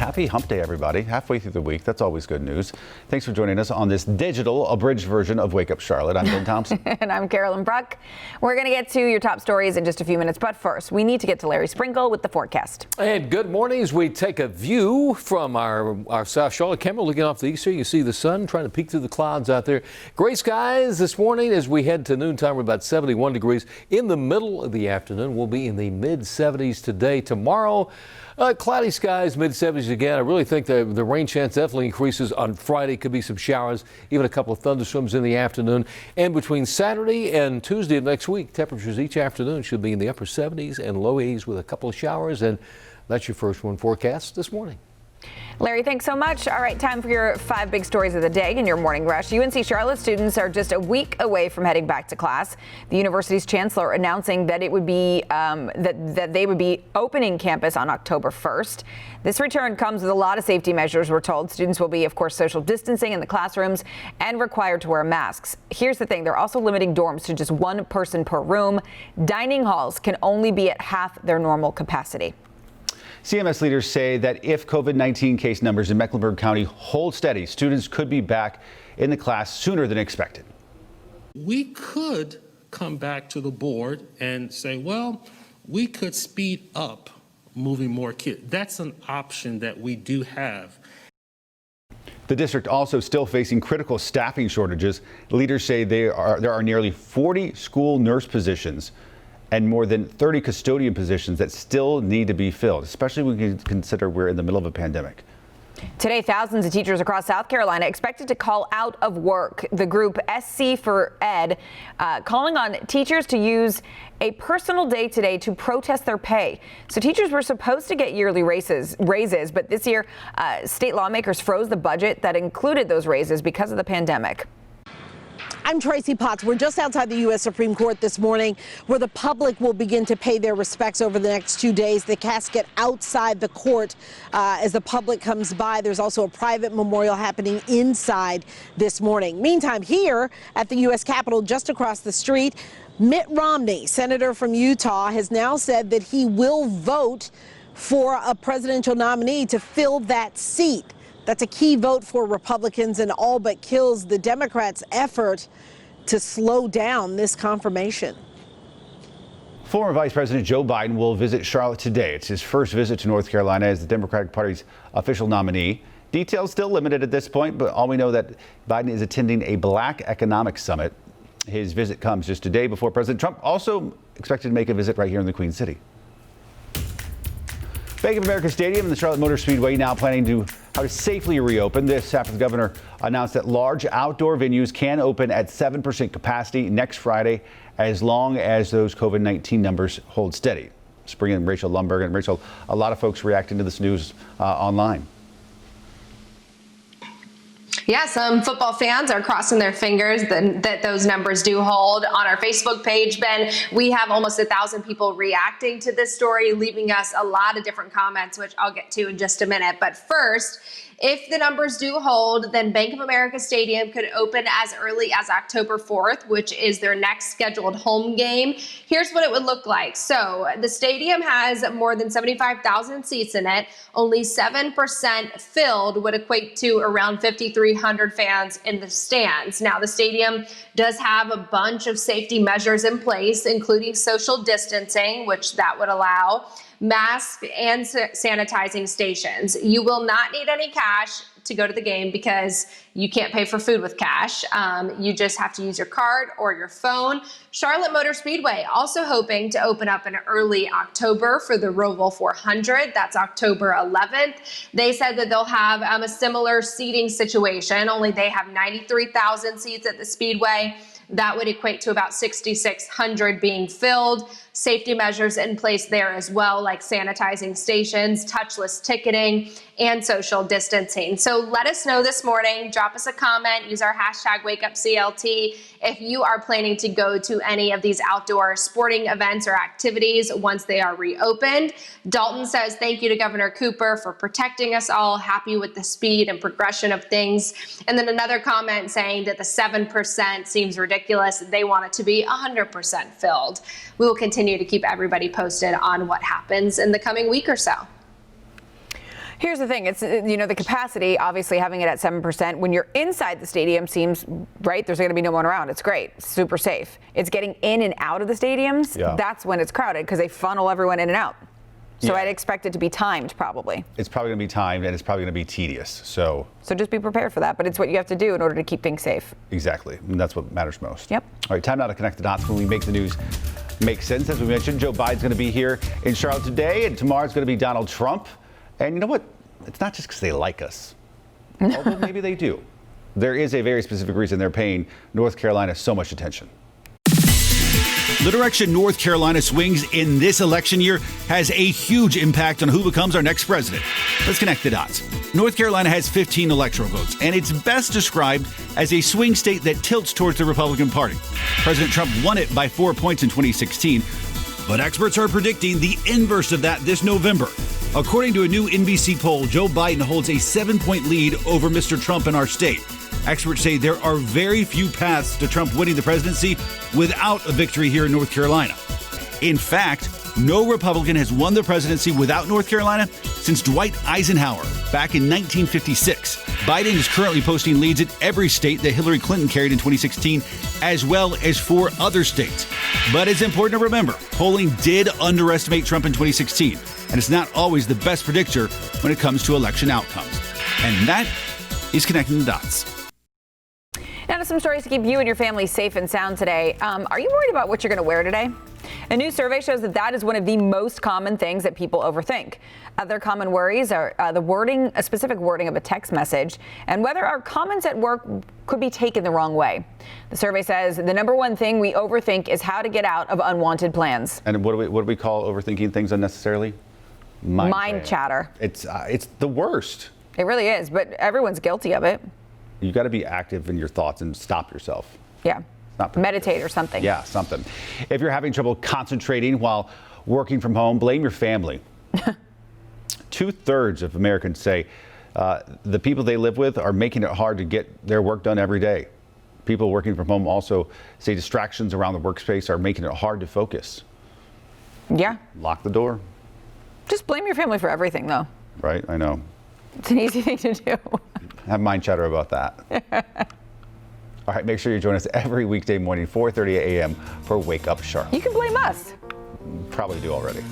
happy hump day, everybody. Halfway through the week. That's always good news. Thanks for joining us on this digital abridged version of Wake Up Charlotte. I'm Ben Thompson. And I'm Carolyn Bruck. We're going to get to your top stories in just a few minutes. But first, we need to get to Larry Sprinkle with the forecast. And good morning as we take a view from our South Charlotte camera looking off the east here. You see the sun trying to peek through the clouds out there. Gray skies this morning as we head to noontime. We're about 71 degrees. In the middle of the afternoon, we'll be in the mid-70s today. Tomorrow, cloudy skies, mid-70s again. I really think the rain chance definitely increases on Friday. Could be some showers, even a couple of thunderstorms in the afternoon. And between Saturday and Tuesday of next week, temperatures each afternoon should be in the upper 70s and low 80s with a couple of showers. And that's your first one forecast this morning. Larry, thanks so much. All right, time for your 5 big stories of the day in your morning rush. UNC Charlotte students are just a week away from heading back to class. The university's chancellor announcing that it would be that they would be opening campus on October 1st. This return comes with a lot of safety measures, we're told. Students will be, of course, social distancing in the classrooms and required to wear masks. Here's the thing. They're also limiting dorms to just one person per room. Dining halls can only be at half their normal capacity. CMS leaders say that if COVID-19 case numbers in Mecklenburg County hold steady, students could be back in the class sooner than expected. We could come back to the board and say, well, we could speed up moving more kids. That's an option that we do have. The district also still facing critical staffing shortages. Leaders say there are nearly 40 school nurse positions and more than 30 custodian positions that still need to be filled, especially when you consider we're in the middle of a pandemic. Today, thousands of teachers across South Carolina expected to call out of work. The group SC for Ed calling on teachers to use a personal day today to protest their pay. So teachers were supposed to get yearly raises, but this year state lawmakers froze the budget that included those raises because of the pandemic. I'm Tracy Potts. We're just outside the U.S. Supreme Court this morning where the public will begin to pay their respects over the next 2 days. The casket outside the court as the public comes by. There's also a private memorial happening inside this morning. Meantime, here at the U.S. Capitol just across the street, Mitt Romney, senator from Utah, has now said that he will vote for a presidential nominee to fill that seat. That's a key vote for Republicans and all but kills the Democrats' effort to slow down this confirmation. Former Vice President Joe Biden will visit Charlotte today. It's his first visit to North Carolina as the Democratic Party's official nominee. Details still limited at this point, but all we know that Biden is attending a Black Economic Summit. His visit comes just a day before President Trump also expected to make a visit right here in the Queen City. Bank of America Stadium and the Charlotte Motor Speedway now planning how to safely reopen. This after the governor announced that large outdoor venues can open at 7% capacity next Friday as long as those COVID-19 numbers hold steady. Let's bring in Rachel Lumberg. And Rachel, a lot of folks reacting to this news online. Yeah, some football fans are crossing their fingers that those numbers do hold. On our Facebook page, Ben, we have almost 1,000 people reacting to this story, leaving us a lot of different comments, which I'll get to in just a minute. But first, if the numbers do hold, then Bank of America Stadium could open as early as October 4th, which is their next scheduled home game. Here's what it would look like. So the stadium has more than 75,000 seats in it. Only 7% filled would equate to around 5,300 fans in the stands. Now, the stadium does have a bunch of safety measures in place, including social distancing, which that would allow, masks and sanitizing stations. You will not need any cash to go to the game because you can't pay for food with cash. You just have to use your card or your phone. Charlotte Motor Speedway also hoping to open up in early October for the Roval 400. That's October 11th. They said that they'll have a similar seating situation, only they have 93,000 seats at the Speedway. That would equate to about 6,600 being filled. Safety measures in place there as well, like sanitizing stations, touchless ticketing, and social distancing. So let us know this morning. Drop us a comment. Use our hashtag WakeUpCLT if you are planning to go to any of these outdoor sporting events or activities once they are reopened. Dalton says, thank you to Governor Cooper for protecting us all. Happy with the speed and progression of things. And then another comment saying that the 7% seems ridiculous. They want it to be 100% filled. We will continue to keep everybody posted on what happens in the coming week or so. Here's the thing. It's, the capacity, obviously having it at 7%. When you're inside the stadium seems, right, there's going to be no one around. It's great. Super safe. It's getting in and out of the stadiums. Yeah. That's when it's crowded because they funnel everyone in and out. So Yeah. I'd expect it to be timed probably. It's probably going to be timed, and it's probably going to be tedious. So just be prepared for that. But it's what you have to do in order to keep things safe. exactly. And that's what matters most. Yep. All right, time now to connect the dots when we make the news make sense. As we mentioned, Joe Biden's going to be here in Charlotte today, and tomorrow it's going to be Donald Trump. And you know what? It's not just because they like us, although maybe they do. There is a very specific reason they're paying North Carolina so much attention. The direction North Carolina swings in this election year has a huge impact on who becomes our next president. Let's connect the dots. North Carolina has 15 electoral votes, and it's best described as a swing state that tilts towards the Republican Party. President Trump won it by 4 points in 2016, but experts are predicting the inverse of that this November. According to a new NBC poll, Joe Biden holds a 7-point lead over Mr. Trump in our state. Experts say there are very few paths to Trump winning the presidency without a victory here in North Carolina. In fact, no Republican has won the presidency without North Carolina since Dwight Eisenhower back in 1956. Biden is currently posting leads in every state that Hillary Clinton carried in 2016, as well as 4 other states. But it's important to remember, polling did underestimate Trump in 2016, and it's not always the best predictor when it comes to election outcomes. And that is connecting the dots. Now to some stories to keep you and your family safe and sound today. Are you worried about what you're going to wear today? A new survey shows that is one of the most common things that people overthink. Other common worries are a specific wording of a text message, and whether our comments at work could be taken the wrong way. The survey says the number one thing we overthink is how to get out of unwanted plans. And what do we call overthinking things unnecessarily? Mind chatter. It's the worst. It really is, but everyone's guilty of it. You got to be active in your thoughts and stop yourself. Yeah. Not meditate or something. Yeah, something. If you're having trouble concentrating while working from home, blame your family. 2/3 of Americans say the people they live with are making it hard to get their work done every day. People working from home also say distractions around the workspace are making it hard to focus. Yeah. Lock the door. Just blame your family for everything, though. Right, I know. It's an easy thing to do. Have mind chatter about that. All right, make sure you join us every weekday morning, 4:30 a.m. for Wake Up Charlotte. You can blame us. Probably do already.